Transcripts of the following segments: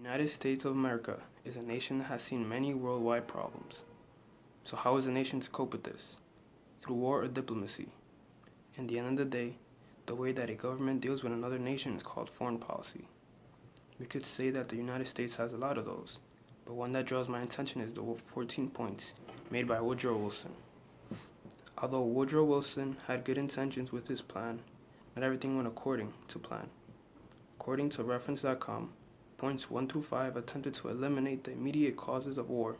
United States of America is a nation that has seen many worldwide problems. So how is a nation to cope with this? Through war or diplomacy? In the end of the day, the way that a government deals with another nation is called foreign policy. We could say that the United States has a lot of those, but one that draws my attention is the 14 points made by Woodrow Wilson. Although Woodrow Wilson had good intentions with his plan, not everything went according to plan. According to reference.com, points 1 through 5 attempted to eliminate the immediate causes of war: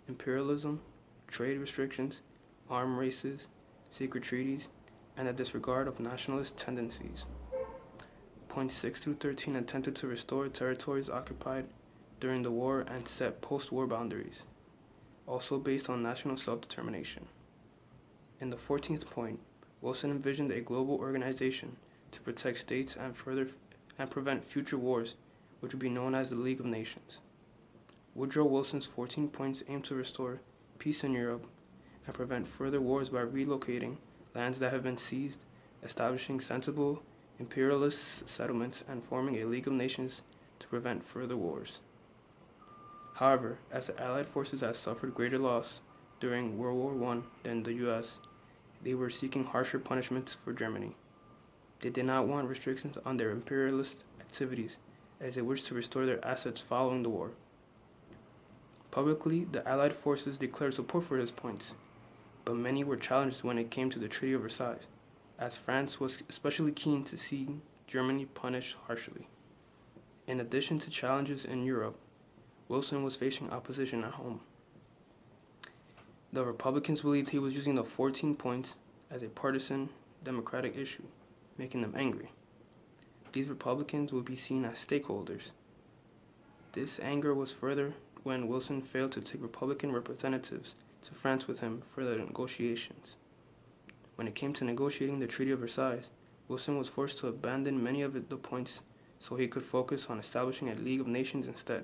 imperialism, trade restrictions, armed races, secret treaties, and the disregard of nationalist tendencies. Points 6 through 13 attempted to restore territories occupied during the war and set post-war boundaries, also based on national self-determination. In the 14th point, Wilson envisioned a global organization to protect states and prevent future wars, which would be known as the League of Nations. Woodrow Wilson's 14 points aimed to restore peace in Europe and prevent further wars by relocating lands that have been seized, establishing sensible imperialist settlements, and forming a League of Nations to prevent further wars. However, as the Allied forces had suffered greater loss during World War I than the US, they were seeking harsher punishments for Germany. They did not want restrictions on their imperialist activities, as they wished to restore their assets following the war. Publicly, the Allied forces declared support for his points, but many were challenged when it came to the Treaty of Versailles, as France was especially keen to see Germany punished harshly. In addition to challenges in Europe, Wilson was facing opposition at home. The Republicans believed he was using the 14 points as a partisan democratic issue, making them angry. These Republicans would be seen as stakeholders. This anger was further when Wilson failed to take Republican representatives to France with him for the negotiations. When it came to negotiating the Treaty of Versailles, Wilson was forced to abandon many of the points so he could focus on establishing a League of Nations instead.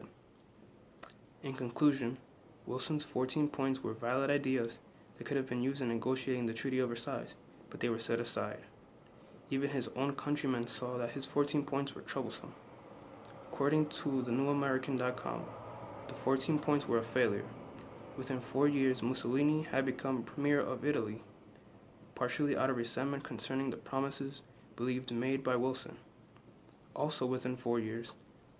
In conclusion, Wilson's 14 points were valid ideas that could have been used in negotiating the Treaty of Versailles, but they were set aside. Even his own countrymen saw that his 14 points were troublesome. According to thenewamerican.com, the 14 points were a failure. Within 4 years, Mussolini had become premier of Italy, partially out of resentment concerning the promises believed made by Wilson. Also within 4 years,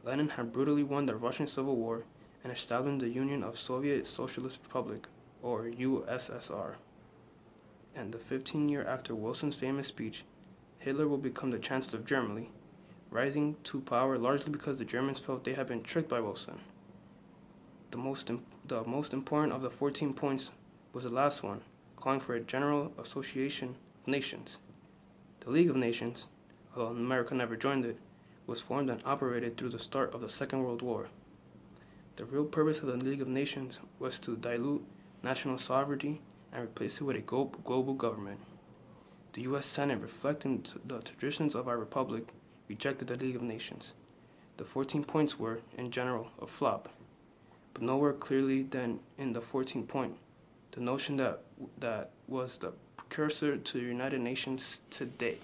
Lenin had brutally won the Russian Civil War and established the Union of Soviet Socialist Republic, or USSR. And the 15th year after Wilson's famous speech, Hitler will become the Chancellor of Germany, rising to power largely because the Germans felt they had been tricked by Wilson. The most important of the 14 points was the last one, calling for a General Association of Nations. The League of Nations, although America never joined it, was formed and operated through the start of the Second World War. The real purpose of the League of Nations was to dilute national sovereignty and replace it with a global government. The U.S. Senate, reflecting the traditions of our republic, rejected the League of Nations. The 14 points were, in general, a flop, but nowhere clearly than in the 14th point, the notion that was the precursor to the United Nations today.